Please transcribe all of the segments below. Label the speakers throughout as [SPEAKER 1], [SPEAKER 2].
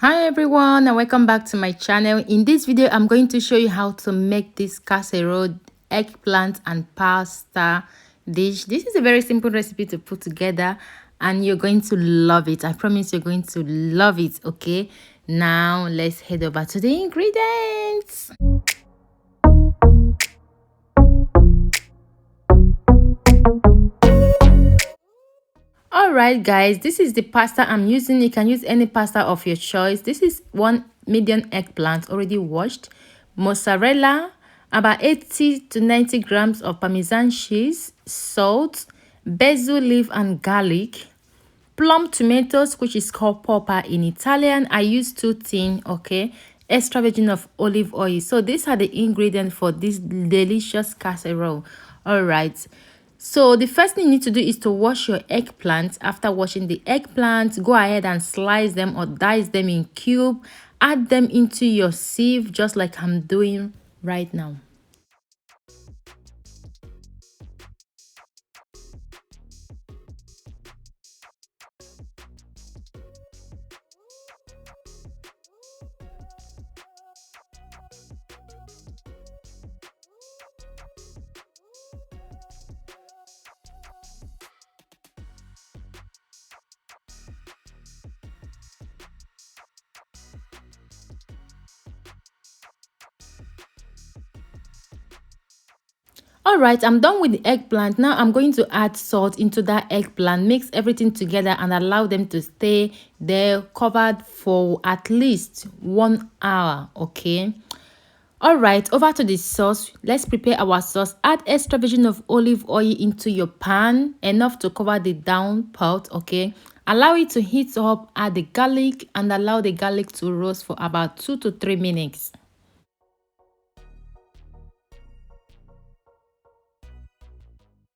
[SPEAKER 1] Hi everyone and welcome back to my channel. In this video I'm going to show you how to make this casserole eggplant and pasta dish. This is a very simple recipe to put together and you're going to love it. I promise you're going to love it. Okay, now let's head over to the ingredients. Alright guys, this is the pasta I'm using. You can use any pasta of your choice. This is one medium eggplant already washed, mozzarella, about 80 to 90 grams of parmesan cheese, salt, basil leaf and garlic, plum tomatoes, which is called pepper in Italian. I use 2 tin, okay, extra virgin of olive oil. So these are the ingredients for this delicious casserole. All right, so the first thing you need to do is to wash your eggplant. After washing the eggplant, go ahead and slice them or dice them in cube. Add them into your sieve just like I'm doing right now. All right, I'm done with the eggplant. Now I'm going to add salt into that eggplant, mix everything together and allow them to stay there covered for at least 1 hour. Okay. All right, over to the sauce. Let's prepare our sauce. Add extra virgin of olive oil into your pan, enough to cover the down pot. Okay, allow it to heat up. Add the garlic and allow the garlic to roast for about 2 to 3 minutes.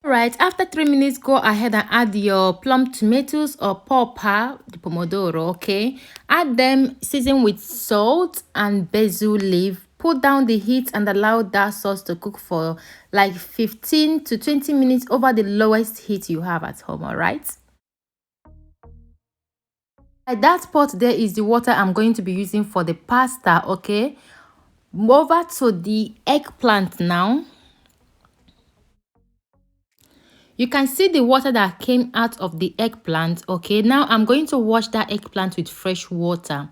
[SPEAKER 1] Alright, after 3 minutes, go ahead and add your plum tomatoes or pepper, the pomodoro, okay? Add them, season with salt and basil leaf. Put down the heat and allow that sauce to cook for like 15 to 20 minutes over the lowest heat you have at home, alright? That pot there is the water I'm going to be using for the pasta, okay? Over to the eggplant now. You can see the water that came out of the eggplant. Okay, now I'm going to wash that eggplant with fresh water.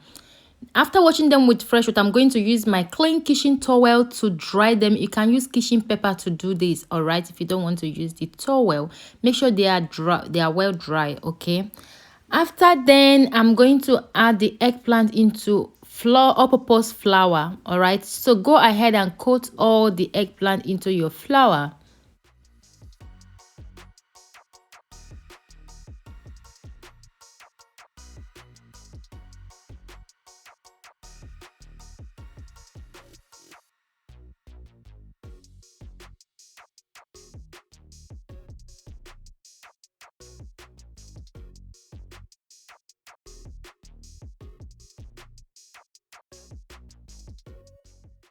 [SPEAKER 1] After washing them with fresh water, I'm going to use my clean kitchen towel to dry them. You can use kitchen paper to do this, all right? If you don't want to use the towel, make sure they are dry, they are well dry. Okay, after then I'm going to add the eggplant into flour, all-purpose flour. All right, so go ahead and coat all the eggplant into your flour.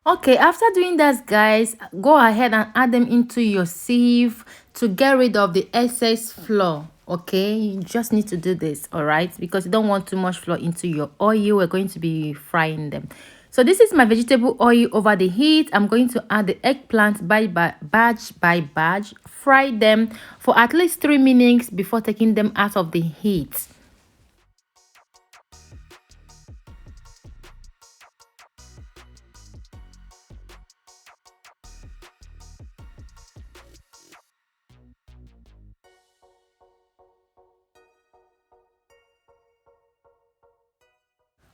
[SPEAKER 1] Okay, after doing that guys, go ahead and add them into your sieve to get rid of the excess flour. Okay, you just need to do this, all right, because you don't want too much flour into your oil. We're going to be frying them. So this is my vegetable oil over the heat. I'm going to add the eggplant batch by batch. Fry them for at least 3 minutes before taking them out of the heat.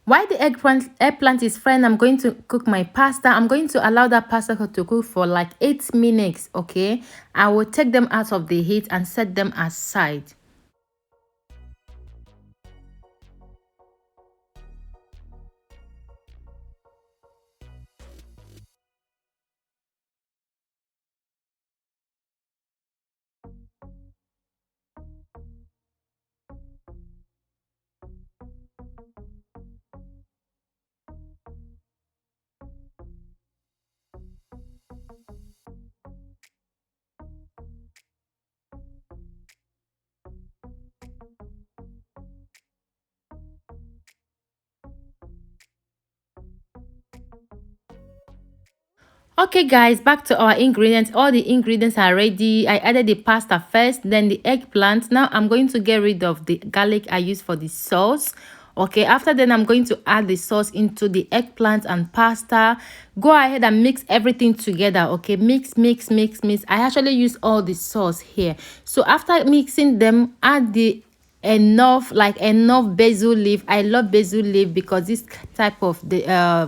[SPEAKER 1] While the eggplant is frying, I'm going to cook my pasta. I'm going to allow that pasta to cook for like 8 minutes, okay? I will take them out of the heat and set them aside. Okay guys, back to our ingredients. All the ingredients are ready. I added the pasta first, then the eggplant. Now I'm going to get rid of the garlic I used for the sauce. Okay, after then I'm going to add the sauce into the eggplant and pasta. Go ahead and mix everything together. Okay, mix, mix, mix, mix. I actually use all the sauce here. So after mixing them, add the enough basil leaf. I love basil leaf because this type of the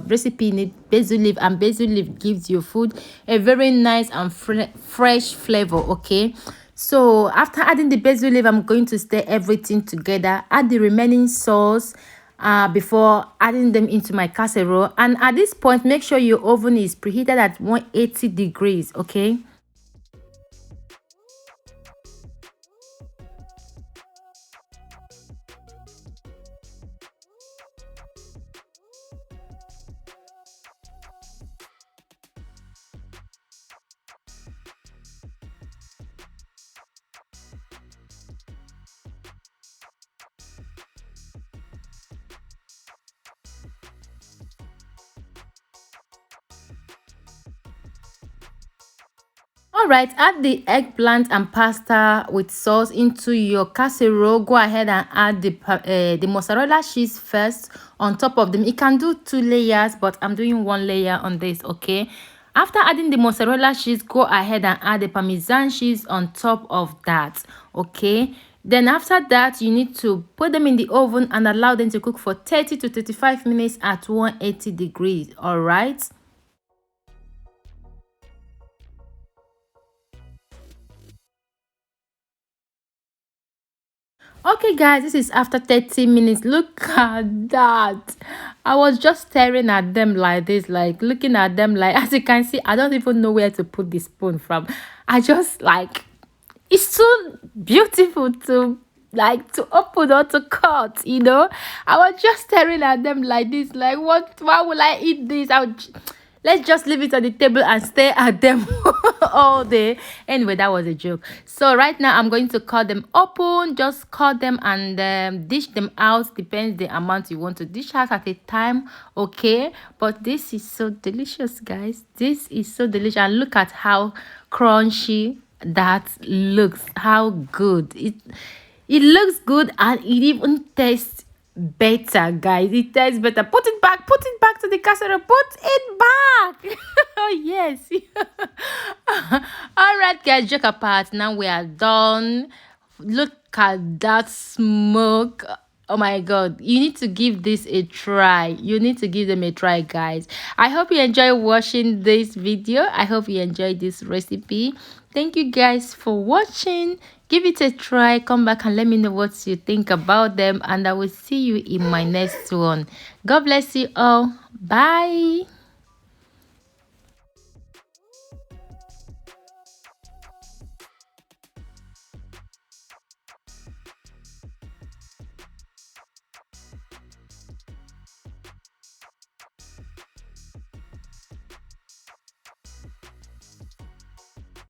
[SPEAKER 1] recipe need basil leaf, and basil leaf gives your food a very nice and fresh flavor. Okay, so after adding the basil leaf, I'm going to stir everything together, add the remaining sauce before adding them into my casserole. And at this point, make sure your oven is preheated at 180 degrees. Okay. All right, add the eggplant and pasta with sauce into your casserole. Go ahead and add the mozzarella cheese first on top of them. You can do 2 layers, but I'm doing 1 layer on this. Okay, after adding the mozzarella cheese, go ahead and add the parmesan cheese on top of that. Okay, then after that, you need to put them in the oven and allow them to cook for 30 to 35 minutes at 180 degrees. All right. Okay guys, this is after 30 minutes. Look at that. I was just staring at them like this, like looking at them like, as you can see, I don't even know where to put the spoon from. I just like, it's so beautiful to like to open or to cut, you know. I was just staring at them like this, like what, why will I eat this? Let's just leave it on the table and stare at them all day. Anyway, that was a joke. So right now I'm going to cut them open. Just cut them and dish them out. Depends the amount you want to dish out at a time. Okay, but this is so delicious, guys. This is so delicious, and look at how crunchy that looks. How good it looks good, and it even tastes better, guys. It tastes better. Put it back to the casserole. Put it back. Oh yes. All right guys, joke apart, now we are done. Look at that smoke. Oh my god, you need to give this a try. You need to give them a try, guys. I hope you enjoy watching this video. I hope you enjoyed this recipe. Thank you guys for watching. Give it a try. Come back and let me know what you think about them, and I will see you in my next one. God bless you all. Bye.